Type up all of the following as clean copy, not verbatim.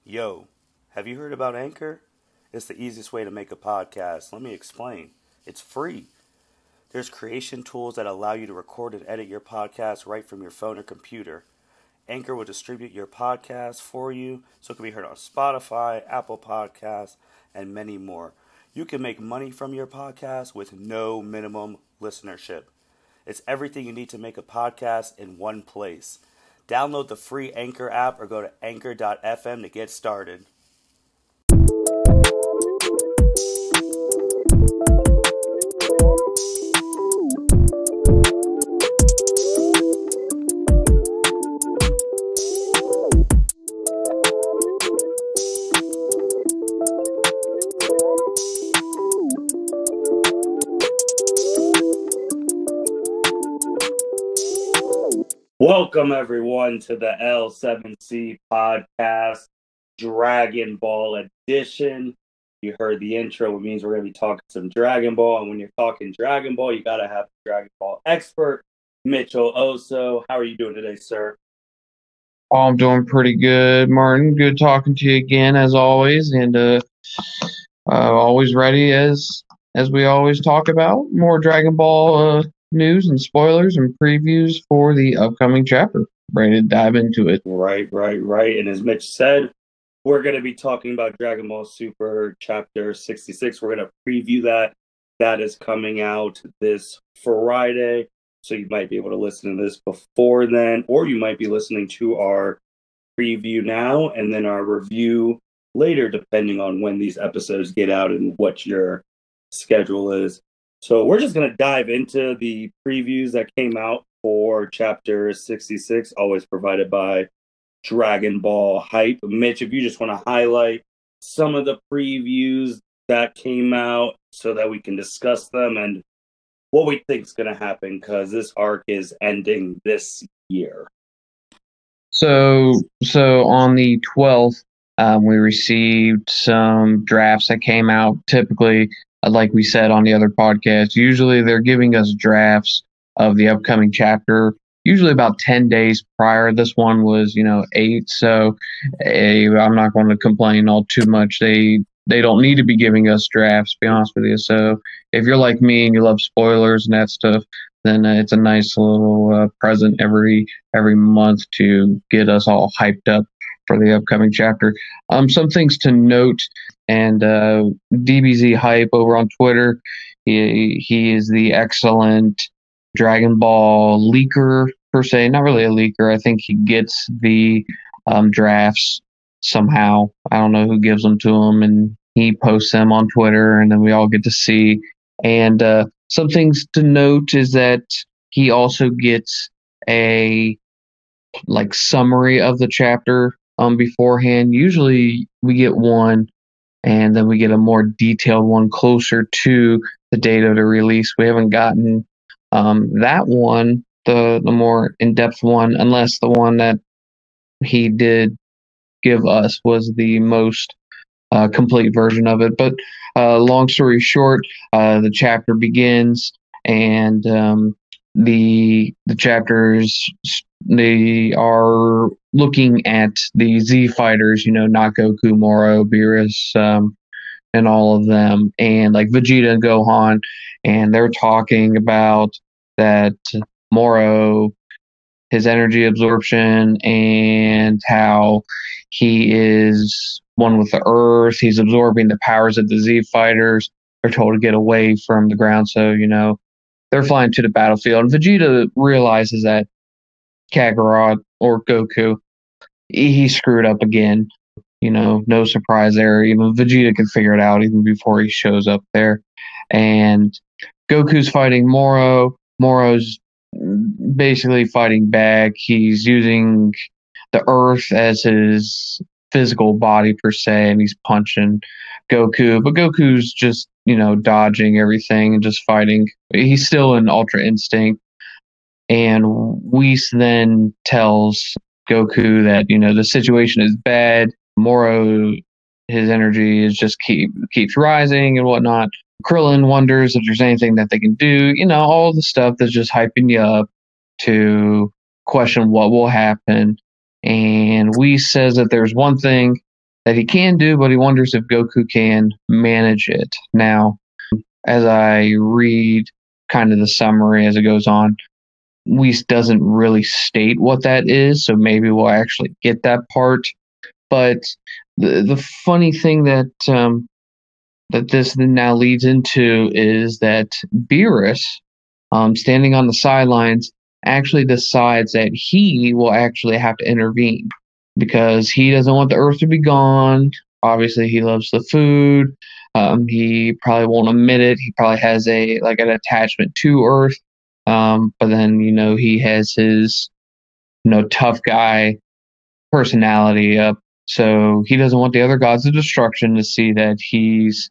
Yo, have you heard about Anchor? It's the easiest way to make a podcast. Let me explain. It's free. There's creation tools that allow you to record and edit your podcast right from your phone or computer. Anchor will distribute your podcast for you so it can be heard on Spotify, Apple Podcasts, and many more. You can make money from your podcast with no minimum listenership. It's everything you need to make a podcast in one place. Download the free Anchor app or go to anchor.fm to get started. Welcome, everyone, to the L7C podcast, Dragon Ball edition. You heard the intro, which means we're going to be talking some Dragon Ball. And when you're talking Dragon Ball, you got to have the Dragon Ball expert, Mitchell Osso. How are you doing today, sir? Oh, I'm doing pretty good, Martin. Good talking to you again, as always. And always ready, as we always talk about, more Dragon Ball news and spoilers and previews for the upcoming chapter. Ready to dive into it. Right. And as Mitch said, we're going to be talking about Dragon Ball Super Chapter 66. We're going to preview that. That is coming out this Friday. So you might be able to listen to this before then, or you might be listening to our preview now and then our review later, depending on when these episodes get out and what your schedule is. So we're just going to dive into the previews that came out for Chapter 66, always provided by Dragon Ball Hype. Mitch, if you just want to highlight some of the previews that came out so that we can discuss them and what we think is going to happen, because this arc is ending this year. So on the 12th, we received some drafts that came out. Typically, like we said on the other podcast, usually they're giving us drafts of the upcoming chapter, usually about 10 days prior. This one was, 8. So I'm not going to complain all too much. They don't need to be giving us drafts, to be honest with you. So if you're like me and you love spoilers and that stuff, then it's a nice little present every month to get us all hyped up for the upcoming chapter. Some things to note, and DBZ Hype over on Twitter, he is the excellent Dragon Ball leaker, per se. Not really a leaker. I think he gets the drafts somehow. I don't know who gives them to him, and he posts them on Twitter, and then we all get to see. And some things to note is that he also gets a summary of the chapter beforehand. Usually we get one, and then we get a more detailed one closer to the date of the release. We haven't gotten that one, the more in-depth one, unless the one that he did give us was the most complete version of it. But long story short, the chapter begins, and the chapters, they are looking at the Z fighters, not Goku, Moro, Berus, and all of them, and like Vegeta and Gohan, and they're talking about that Moro, his energy absorption, and how he is one with the earth. He's absorbing the powers of the Z fighters. They're told to get away from the ground, so they're flying to the battlefield. And Vegeta realizes that Kakarot, or Goku, he screwed up again. No surprise there. Even Vegeta can figure it out even before he shows up there. And Goku's fighting Moro. Moro's basically fighting back. He's using the earth as his physical body per se, and he's punching Goku. But Goku's just, dodging everything and just fighting. He's still in Ultra Instinct. And Whis then tells Goku that, the situation is bad. Moro, his energy is just keeps rising and whatnot. Krillin wonders if there's anything that they can do, all the stuff that's just hyping you up to question what will happen. And Whis says that there's one thing that he can do, but he wonders if Goku can manage it. Now, as I read kind of the summary as it goes on, Whis doesn't really state what that is, so maybe we'll actually get that part. But the funny thing that that this now leads into is that Berus, standing on the sidelines, actually decides that he will actually have to intervene because he doesn't want the Earth to be gone. Obviously, he loves the food. He probably won't admit it. He probably has an attachment to Earth. But then he has his tough guy personality up, so he doesn't want the other gods of destruction to see that he's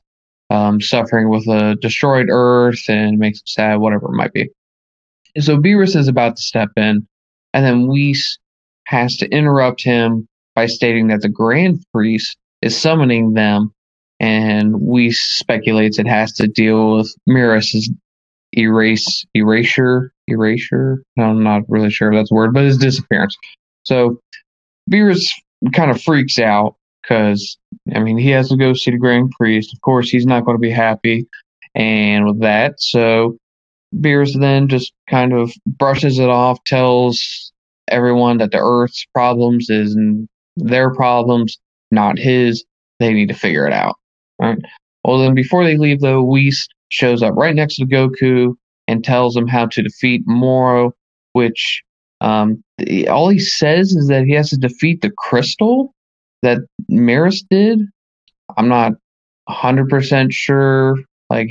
suffering with a destroyed Earth and makes him sad, whatever it might be. So Berus is about to step in, and then Whis has to interrupt him by stating that the Grand Priest is summoning them, and Whis speculates it has to deal with Miras's erasure. No, I'm not really sure if that's a word, but his disappearance. So Berus kind of freaks out because, he has to go see the Grand Priest. Of course, he's not going to be happy. And with that, so Berus then just kind of brushes it off, tells everyone that the Earth's problems is their problems, not his. They need to figure it out. All right. Well, then before they leave, though, Whis shows up right next to Goku and tells him how to defeat Moro, which all he says is that he has to defeat the crystal that Maris did. I'm not 100% sure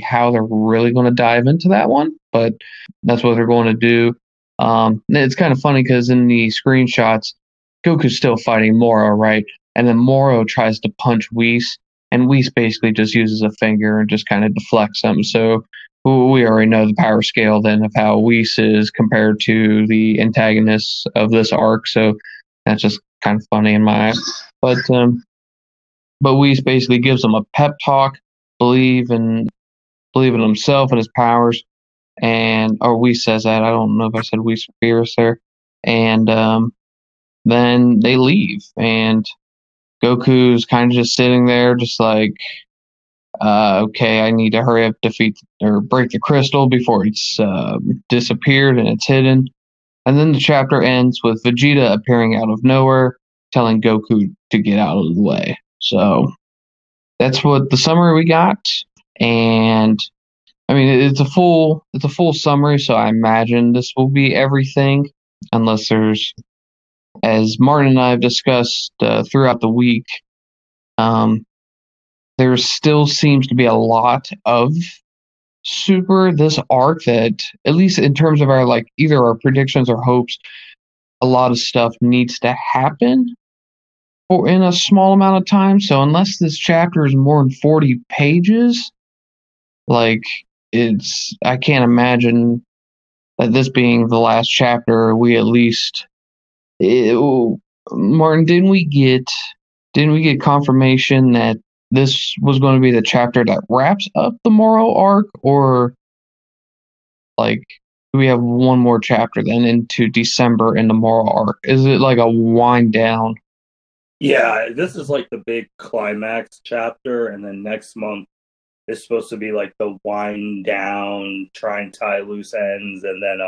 how they're really going to dive into that one, but that's what they're going to do. It's kind of funny because in the screenshots, Goku's still fighting Moro, right? And then Moro tries to punch Whis, and Whis basically just uses a finger and just kind of deflects him. So we already know the power scale then of how Whis is compared to the antagonists of this arc. So that's just kind of funny in my eye. But Whis basically gives him a pep talk, believe in himself and his powers, or Whis says that. I don't know if I said Whis or Berus there. And then they leave, and Goku's kind of just sitting there, just like, okay, I need to hurry up, defeat or break the crystal before it's disappeared and it's hidden. And then the chapter ends with Vegeta appearing out of nowhere, telling Goku to get out of the way. So that's what the summary we got. And it's a full summary, so I imagine this will be everything, unless there's, as Martin and I have discussed throughout the week, there still seems to be a lot of Super this arc that, at least in terms of our either our predictions or hopes, a lot of stuff needs to happen or in a small amount of time. So unless this chapter is more than 40 pages, I can't imagine that this being the last chapter. We at least, Martin, didn't we get confirmation that this was going to be the chapter that wraps up the Moro arc, or do we have one more chapter then into December in the Moro arc? Is it a wind down? Yeah, this is the big climax chapter, and then next month is supposed to be the wind down, try and tie loose ends, and then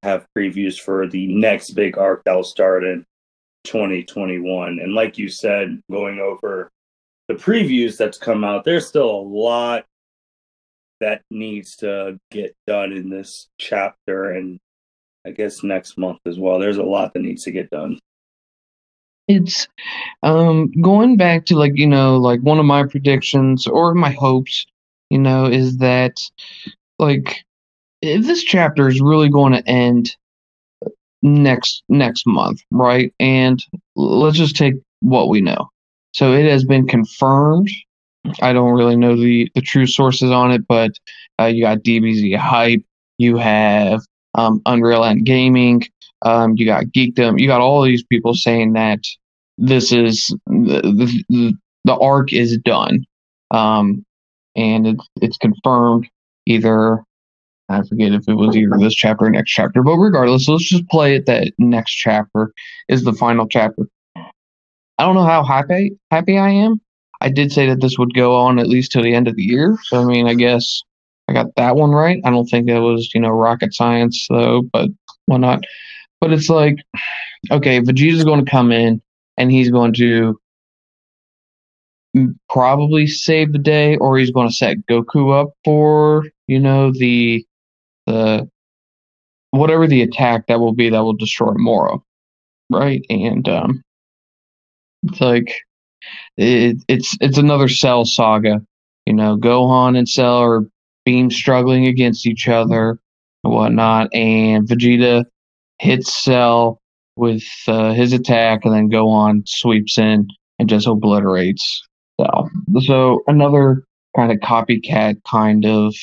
have previews for the next big arc that'll start in 2021. And like you said, going over the previews that's come out, there's still a lot that needs to get done in this chapter, and I guess next month as well. There's a lot that needs to get done. It's going back to one of my predictions or my hopes, is that if this chapter is really going to end next month, right? And let's just take what we know. So it has been confirmed. I don't really know the true sources on it, but you got DBZ Hype, you have Unreal End Gaming, you got Geekdom, you got all these people saying that this is the arc is done, and it's confirmed. Either I forget if it was either this chapter or next chapter, but regardless, let's just play it that next chapter is the final chapter. I don't know how happy I am. I did say that this would go on at least till the end of the year. So I mean, I guess I got that one right. I don't think that was, rocket science though, but why not? But it's like, okay, Vegeta's going to come in and he's going to probably save the day, or he's going to set Goku up for, the whatever the attack that will be that will destroy Moro, right? And it's like it's another Cell saga. Gohan and Cell are being struggling against each other and whatnot, and Vegeta hits Cell with his attack, and then Gohan sweeps in and just obliterates Cell. So another kind of copycat kind of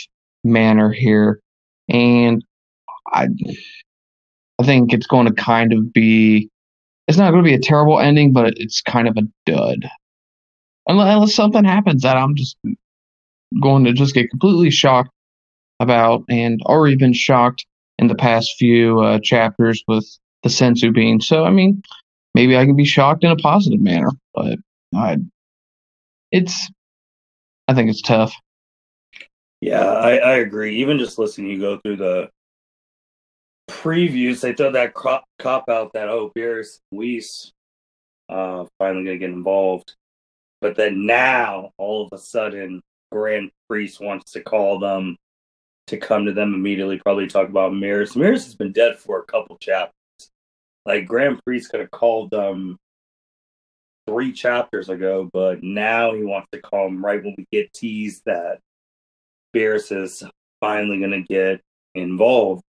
manner here, and I I think it's going to kind of be. It's not going to be a terrible ending, but it's kind of a dud. Unless something happens that I'm just going to just get completely shocked about, and already been shocked in the past few chapters with the sensu bean. So, I mean, maybe I can be shocked in a positive manner, but I, it's, I think it's tough. Yeah, I agree. Even just listening you go through the previews, they throw that cop out that, oh, Berus and Whis finally going to get involved. But then now, all of a sudden, Grand Priest wants to call them to come to them immediately, probably talk about Mirrors. Mirrors has been dead for a couple chapters. Like, Grand Priest could have called them 3 chapters ago, but now he wants to call them right when we get teased that Berus is finally going to get involved.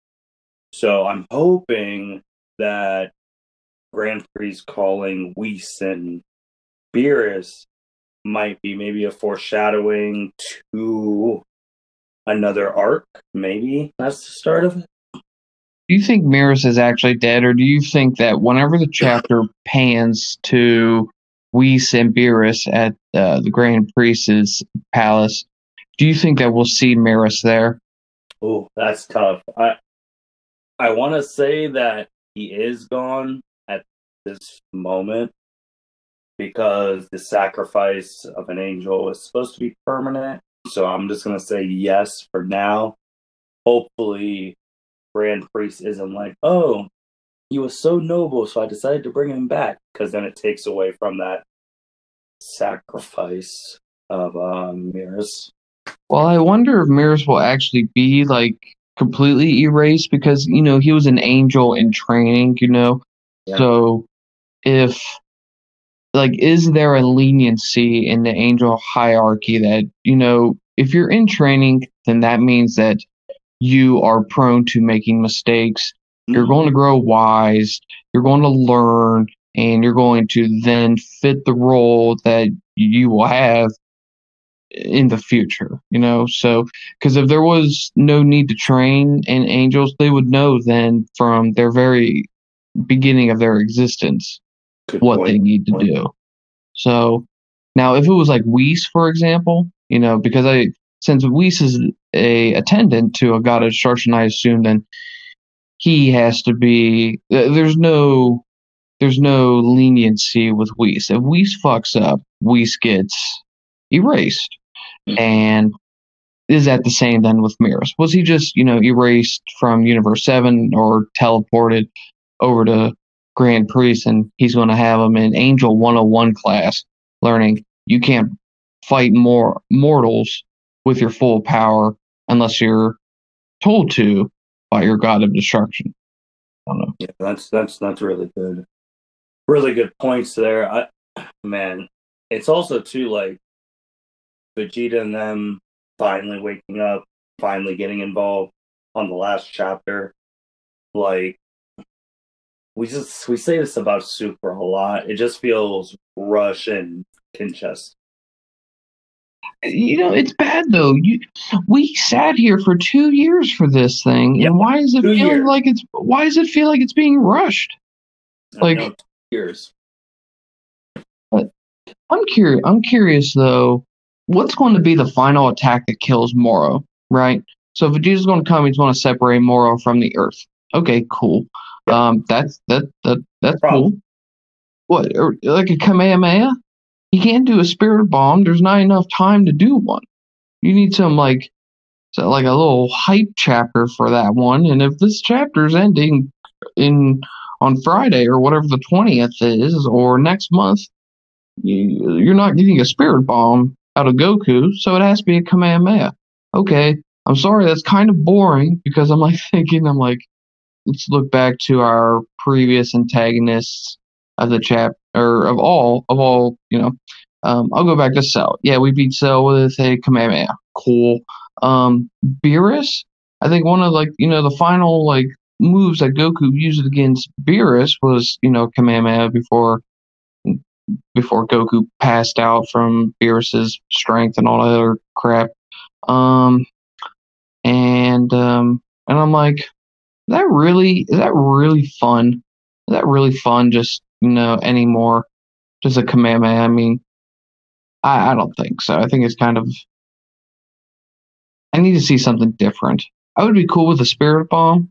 So I'm hoping that Grand Priest calling Whis and Berus might be maybe a foreshadowing to another arc. Maybe that's the start of it. Do you think Mirrors is actually dead, or do you think that whenever the chapter pans to Whis and Berus at the Grand Priest's palace, do you think that we'll see Mirrors there? Oh, that's tough. I want to say that he is gone at this moment because the sacrifice of an angel is supposed to be permanent. So I'm just going to say yes for now. Hopefully, Grand Priest isn't like, oh, he was so noble, so I decided to bring him back, because then it takes away from that sacrifice of Mirrors. Well, I wonder if Mirrors will actually be like completely erased because he was an angel in training. Yeah. So if is there a leniency in the angel hierarchy that if you're in training, then that means that you are prone to making mistakes. You're going to grow wise. You're going to learn, and you're going to then fit the role that you will have in the future, so because if there was no need to train in angels, they would know then from their very beginning of their existence what they need to do. So now if it was like Whis, for example, because since Whis is a attendant to a god of destruction, I assume then he has to be there's no leniency with Whis. If Whis fucks up, Whis gets erased. And is that the same then with Mirrors? Was he just, erased from Universe 7 or teleported over to Grand Priest, and he's going to have him in Angel 101 class learning you can't fight more mortals with your full power unless you're told to by your god of destruction. I don't know. Yeah, that's really good. Really good points there. Man, it's also too like Vegeta and them finally waking up, finally getting involved on the last chapter. Like we say this about Super a lot. It just feels rushed and congested. It's bad though. We sat here for 2 years for this thing, and why is it feeling like it's? Why does it feel like it's being rushed? Like 2 years. But I'm curious. I'm curious though. What's going to be the final attack that kills Moro? Right. So Vegeta's going to come. He's going to separate Moro from the Earth. Okay, cool. That's cool. What, like a Kamehameha? He can't do a spirit bomb. There's not enough time to do one. You need some like a little hype chapter for that one. And if this chapter's ending in on Friday or whatever the 20th is, or next month, you're not getting a spirit bomb out of Goku, so it has to be a Kamehameha. Okay, I'm sorry, that's kind of boring because I'm like thinking, let's look back to our previous antagonists of the chap or of all, I'll go back to Cell. Yeah, we beat Cell with a Kamehameha. Cool. Berus, I think one of the final moves that Goku used against Berus was, Kamehameha before Goku passed out from Beerus's strength and all that other crap. Um and I'm like, is that really fun? Is that really fun just, anymore? Just a Kamehameha? I mean, I don't think so. I think it's kind of, I need to see something different. I would be cool with a spirit bomb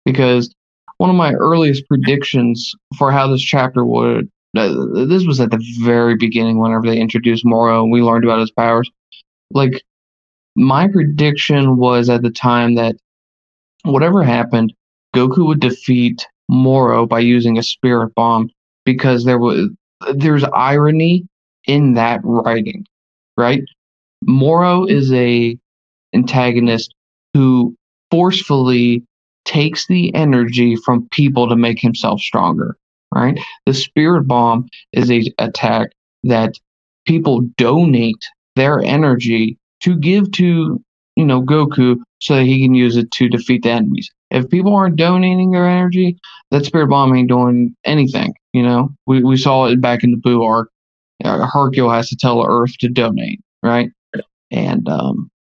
because one of my earliest predictions for how this chapter would, this was at the very beginning whenever they introduced Moro and we learned about his powers. Like, my prediction was at the time that whatever happened, Goku would defeat Moro by using a spirit bomb because there's irony in that writing, right? Moro is a antagonist who forcefully takes the energy from people to make himself stronger, right? The spirit bomb is a attack that people donate their energy to give to, Goku so that he can use it to defeat the enemies. If people aren't donating their energy, that spirit bomb ain't doing anything. We saw it back in the Boo arc. Hercule has to tell Earth to donate, right? And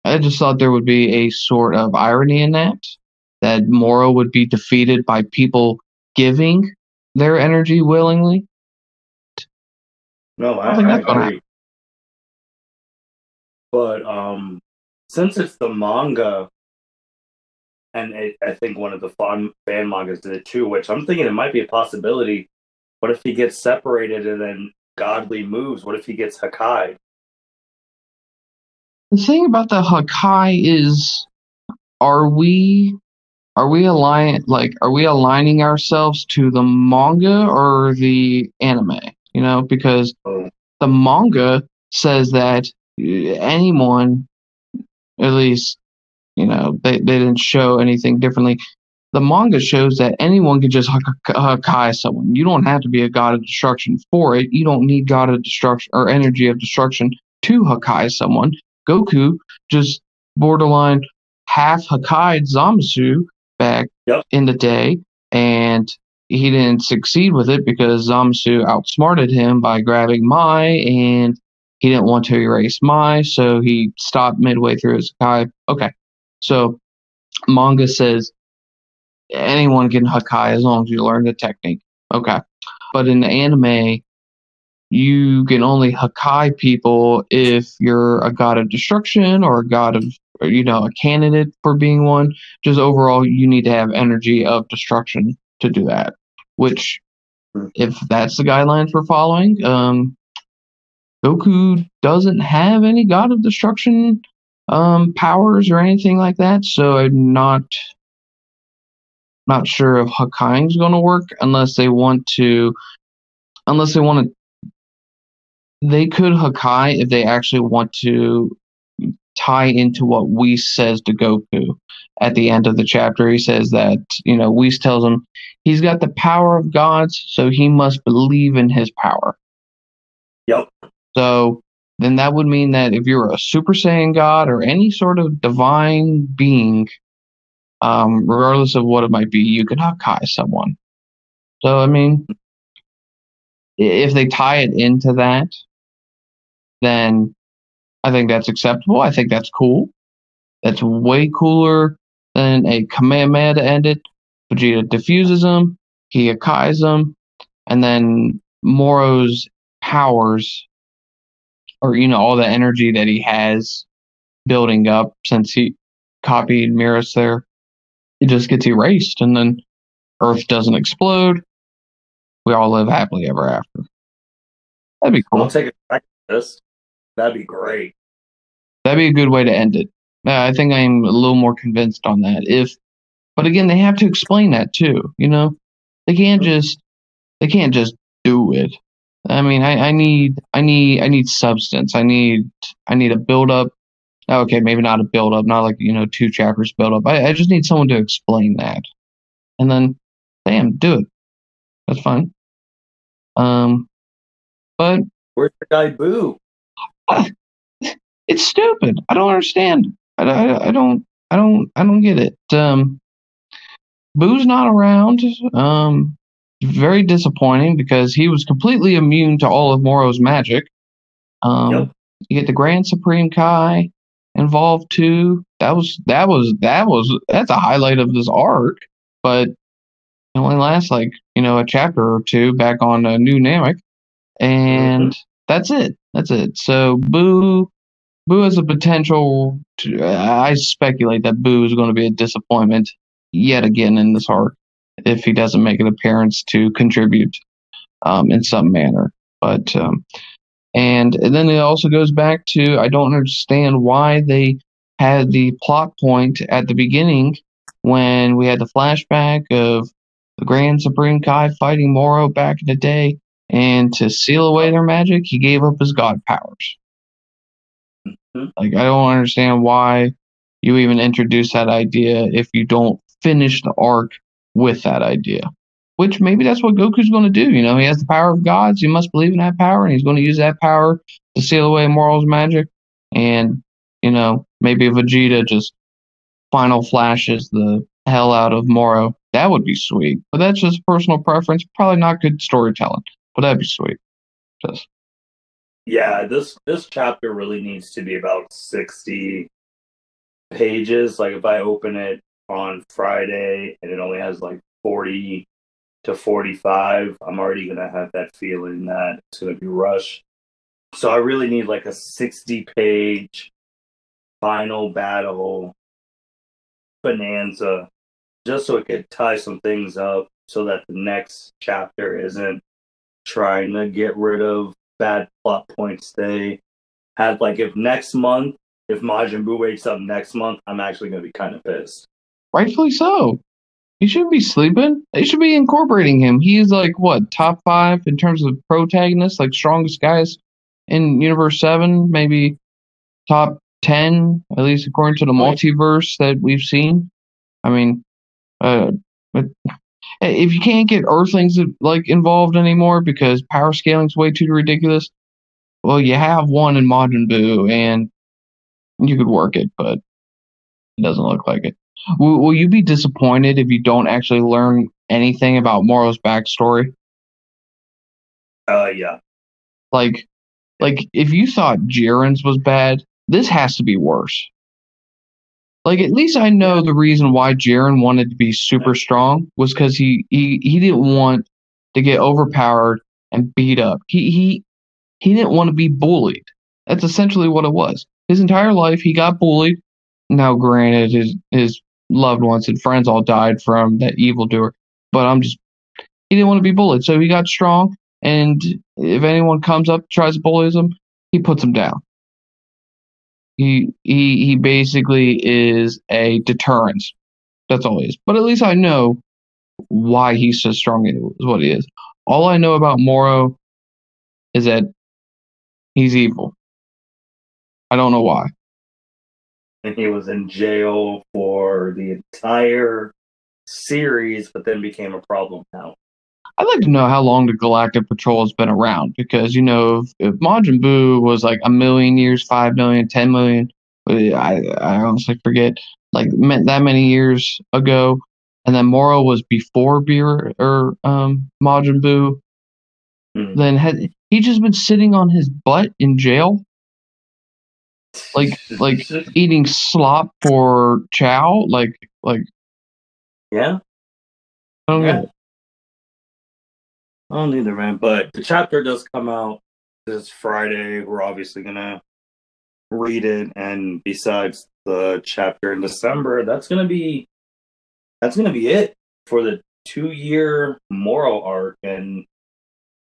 I just thought there would be a sort of irony in that Moro would be defeated by people giving their energy willingly. No, I think I that's gonna happen. agree. But since it's the manga, and I think one of the fan mangas did it too, which I'm thinking it might be a possibility. What if he gets separated and then godly moves? What if he gets Hakai? The thing about the Hakai is, are we aligning ourselves to the manga or the anime? Because Oh, the manga says that anyone, at least, they didn't show anything differently. The manga shows that anyone can just Hakai someone. You don't have to be a god of destruction for it. You don't need god of destruction or energy of destruction to Hakai someone. Goku just borderline half Hakai Zamasu back yep. in the day, and he didn't succeed with it because Zamasu outsmarted him by grabbing Mai, and he didn't want to erase Mai, so he stopped midway through his Hakai. Okay, so manga says anyone can Hakai as long as you learn the technique. Okay. But in the anime, you can only Hakai people if you're a god of destruction or a god of, a candidate for being one. Just overall, you need to have energy of destruction to do that. Which, if that's the guidelines we're following, Goku doesn't have any god of destruction powers or anything like that. So I'm not sure if Hakkai's going to work unless they want to. They could Hakkai if they actually want to tie into what Whis says to Goku at the end of the chapter. He says that, Whis tells him he's got the power of gods, so he must believe in his power. Yep. So then that would mean that if you're a Super Saiyan god or any sort of divine being, regardless of what it might be, you can Hakkai someone. So, I mean, if they tie it into that, then I think that's acceptable. I think that's cool. That's way cooler than a Kamehameha to end it. Vegeta diffuses him, he Hakkai's him, and then Moro's powers, or, all the energy that he has building up since he copied Mirrors there, it just gets erased, and then Earth doesn't explode. We all live happily ever after. That'd be I'll cool. take it back to this. That'd be great. That'd be a good way to end it. I think I'm a little more convinced on that. But again, they have to explain that too. They can't Mhm. just they can't just do it. I mean, I need substance. I need a build up. Okay, maybe not a build up, not like 2 chapters build up. I just need someone to explain that, and then, damn, do it. That's fine. Um, but Where's the guy Boo? uh, it's stupid. I don't understand. I don't get it. Boo's not around. Very disappointing because he was completely immune to all of Moro's magic. Yep. You get the Grand Supreme Kai involved too. That's a highlight of this arc, but it only lasts like a chapter or two back on New Namek, Hmm. and that's it. That's it. So Boo has a potential. I speculate that Boo is going to be a disappointment yet again in this arc if he doesn't make an appearance to contribute in some manner. But and then it also goes back to I don't understand why they had the plot point at the beginning when we had the flashback of the Grand Supreme Kai fighting Moro back in the day, and to seal away their magic, he gave up his god powers. Like, I don't understand why you even introduce that idea if you don't finish the arc with that idea. Which maybe that's what Goku's going to do. He has the power of gods. He must believe in that power, and he's going to use that power to seal away Moro's magic. And, maybe Vegeta just final flashes the hell out of Moro. That would be sweet. But that's just personal preference. Probably not good storytelling, but that'd be sweet. Just. Yeah, this chapter really needs to be about 60 pages. Like if I open it on Friday and it only has like 40 to 45, I'm already gonna have that feeling that it's gonna be rushed. So I really need like a 60-page final battle bonanza just so it could tie some things up so that the next chapter isn't trying to get rid of bad plot points they had. Like if next month, if Majin Buu wakes up next month, I'm actually gonna be kind of pissed. Rightfully so. He shouldn't be sleeping. They should be incorporating him. He's like what, top 5 in terms of protagonists, like strongest guys in Universe 7, maybe top 10, at least according to the Oh yeah, multiverse that we've seen. I mean, but if you can't get Earthlings like involved anymore because power scaling's way too ridiculous, well, you have one in Majin Buu, and you could work it, but it doesn't look like it. Will you be disappointed if you don't actually learn anything about Moro's backstory? yeah. Like, if you thought Jiren's was bad, this has to be worse. Like, at least I know Yeah. the reason why Jiren wanted to be super strong was because he didn't want to get overpowered and beat up. He didn't want to be bullied. That's essentially what it was. His entire life, he got bullied. Now, granted, his loved ones and friends all died from that evildoer, but he didn't want to be bullied, so he got strong. And if anyone comes up tries to bully him, he puts him down. He basically is a deterrence. That's all he is. But at least I know why he's so strong is what he is. All I know about Moro is that he's evil. I don't know why. And he was in jail for the entire series, but then became a problem now. I'd like to know how long the Galactic Patrol has been around because, if Majin Buu was like a million years, 5 million, 10 million, I honestly forget, like that many years ago, and then Moro was before Beer or Majin Buu, then had he just been sitting on his butt in jail, like eating slop for chow, like Yeah, I don't get yeah. it. I don't either, man. But the chapter does come out this Friday. We're obviously gonna read it, and besides the chapter in December, that's gonna be it for the 2-year Moro arc. And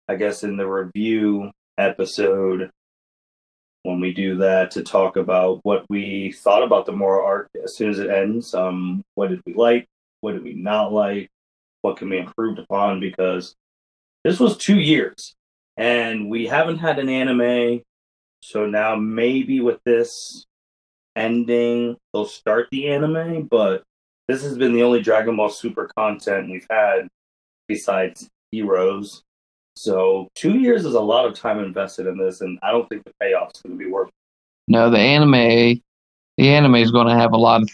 I guess in the review episode when we do that to talk about what we thought about the Moro arc as soon as it ends. What did we like? What did we not like? What can be improved upon? Because this was 2 years and we haven't had an anime. So now maybe with this ending, they'll start the anime. But this has been the only Dragon Ball Super content we've had besides Heroes. So 2 years is a lot of time invested in this, and I don't think the payoff's going to be worth it. No, the anime is going to have a lot of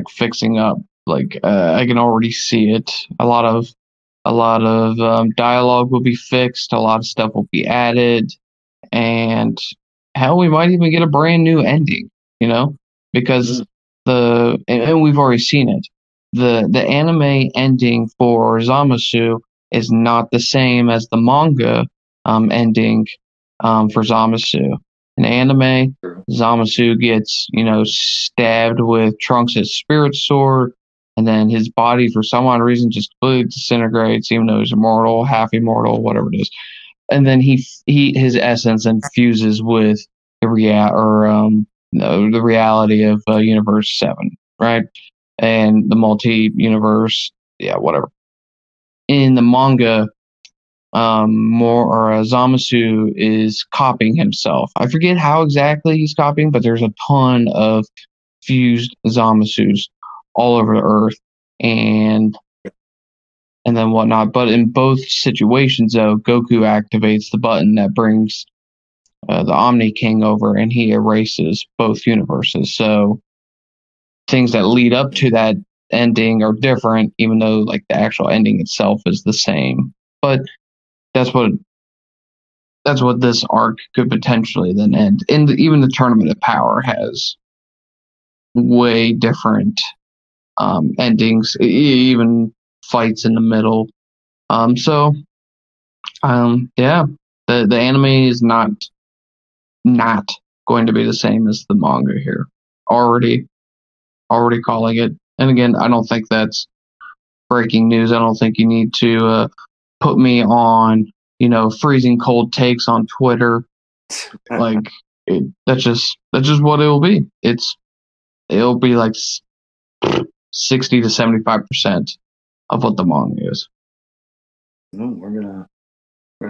fixing up. I can already see it. A lot of dialogue will be fixed. A lot of stuff will be added, and hell, we might even get a brand new ending. Because and we've already seen it. The anime ending for Zamasu is not the same as the manga ending for Zamasu. In anime, Zamasu gets, stabbed with Trunks' spirit sword, and then his body, for some odd reason, just completely disintegrates, even though he's immortal, half immortal, whatever it is. And then his essence infuses with the reality of Universe 7, right? And the multi-universe, whatever. In the manga, Zamasu is copying himself. I forget how exactly he's copying, but there's a ton of fused Zamasus all over the earth and then whatnot. But in both situations, though, Goku activates the button that brings the Omni King over, and he erases both universes. So things that lead up to that ending are different, even though the actual ending itself is the same. But that's what this arc could potentially then end. And even the Tournament of Power has way different endings, even fights in the middle. The anime is not going to be the same as the manga here. Already calling it. And again, I don't think that's breaking news. I don't think you need to put me on, freezing cold takes on Twitter. That's just what it will be. It'll be 60 to 75% of what the manga is. No, we're gonna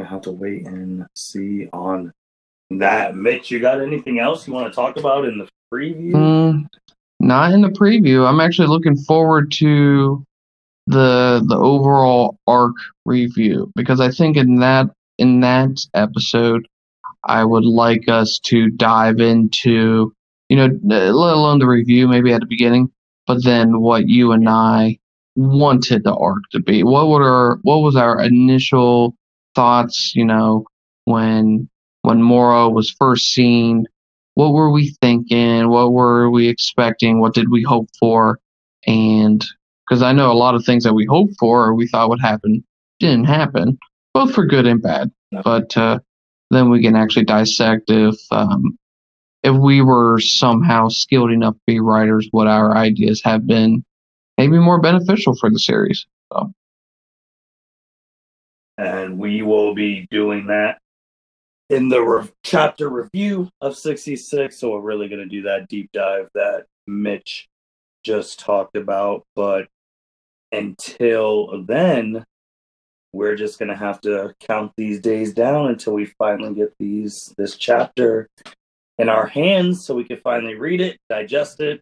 have to wait and see on that. Mitch, you got anything else you want to talk about in the preview? Not in the preview. I'm actually looking forward to the overall arc review, because I think in that episode, I would like us to dive into, let alone the review maybe at the beginning, but then what you and I wanted the arc to be. What was our initial thoughts, when Moro was first seen? What were we thinking? What were we expecting? What did we hope for? And because I know a lot of things that we hoped for or we thought would happen didn't happen, both for good and bad. No. But then we can actually dissect if we were somehow skilled enough to be writers, what our ideas have been maybe more beneficial for the series. So. And we will be doing that in the chapter review of 66. So we're really going to do that deep dive that Mitch just talked about. But until then, we're just going to have to count these days down until we finally get this chapter in our hands so we can finally read it, digest it,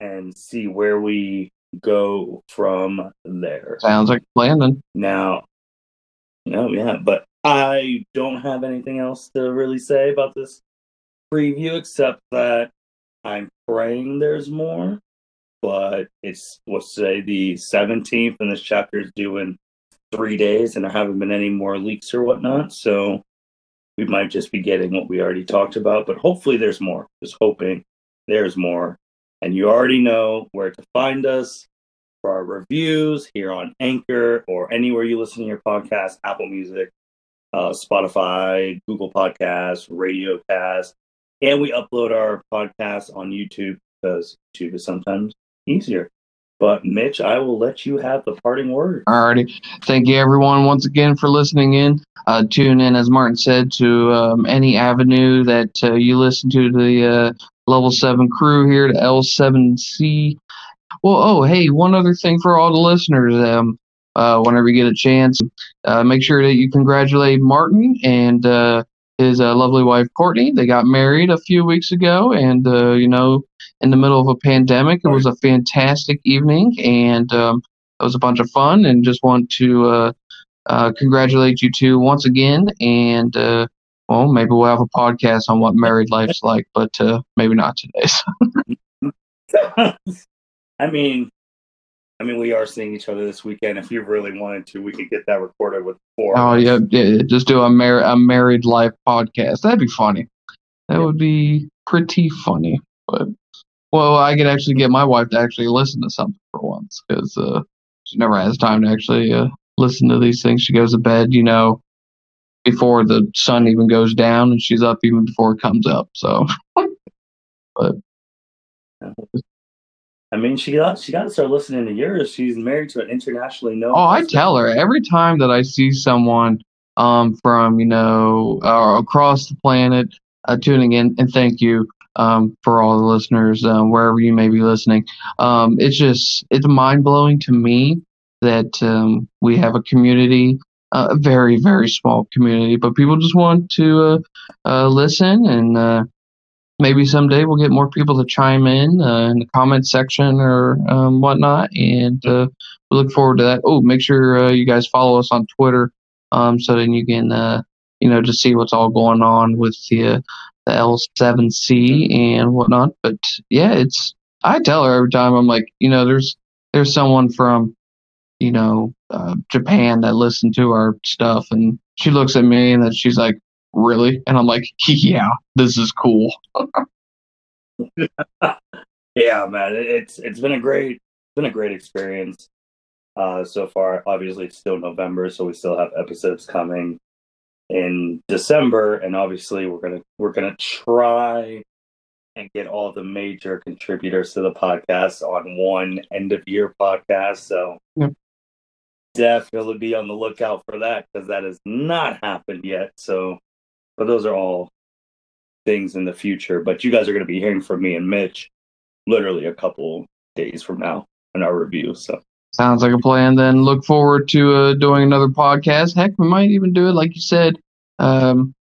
and see where we go from there. Sounds like a plan then. Now, but I don't have anything else to really say about this preview except that I'm praying there's more, but it's, let's say, the 17th, and this chapter is due in 3 days, and there haven't been any more leaks or whatnot, so we might just be getting what we already talked about, but hopefully there's more. Just hoping there's more. And you already know where to find us for our reviews here on Anchor or anywhere you listen to your podcast, Apple Music, Spotify, Google Podcasts, RadioCast, and we upload our podcast on YouTube because YouTube is sometimes easier. But Mitch, I will let you have the parting word. Alrighty. Thank you, everyone, once again for listening in. Tune in, as Martin said, to any avenue that you listen to the Level 7 crew here, to L7C. Well, hey, one other thing for all the listeners. Whenever you get a chance, make sure that you congratulate Martin and his lovely wife, Courtney. They got married a few weeks ago, and, in the middle of a pandemic, it was a fantastic evening, and it was a bunch of fun, and just want to congratulate you two once again. And, maybe we'll have a podcast on what married life's like, but maybe not today. I mean, we are seeing each other this weekend. If you really wanted to, we could get that recorded with 4. Oh, yeah, just do a married life podcast. That'd be funny. That would be pretty funny. But, I could actually get my wife to actually listen to something for once, because she never has time to actually listen to these things. She goes to bed, before the sun even goes down, and she's up even before it comes up. So, but I mean, she got to start listening to yours. She's married to an internationally known. Oh, I tell her every time that I see someone from across the planet tuning in, and thank you for all the listeners wherever you may be listening. It's mind blowing to me that we have a community, a very, very small community, but people just want to listen, and maybe someday we'll get more people to chime in the comment section or whatnot, and we look forward to that. Oh, make sure you guys follow us on Twitter, so then you can just see what's all going on with the L7C and whatnot. But yeah, I tell her every time, I'm like, there's someone from Japan that listened to our stuff, and she looks at me and then she's like, really? And I'm like, yeah, this is cool. Yeah, man, it's been a great experience so far. Obviously, it's still November, so we still have episodes coming in December, and obviously we're gonna try and get all the major contributors to the podcast on one end of year podcast. So definitely be on the lookout for that, because that has not happened yet. So, but those are all things in the future. But you guys are going to be hearing from me and Mitch literally a couple days from now in our review. So sounds like a plan. Then look forward to doing another podcast. Heck, we might even do it, like you said,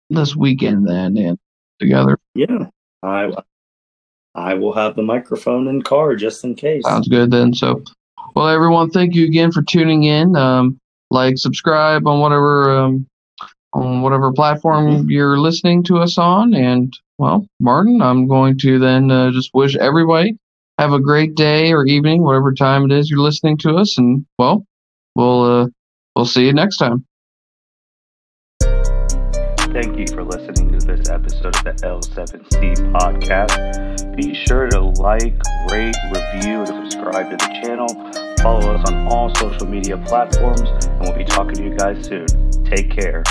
this weekend then, and together. Yeah, I will have the microphone in car just in case. Sounds good then. So, well, everyone, thank you again for tuning in. Like, subscribe on whatever platform you're listening to us on. And, well, Martin, I'm going to then just wish everybody have a great day or evening, whatever time it is you're listening to us. And, well, we'll see you next time. Thank you for listening to this episode of the L7C podcast. Be sure to like, rate, review, and subscribe to the channel. Follow us on all social media platforms, and we'll be talking to you guys soon. Take care.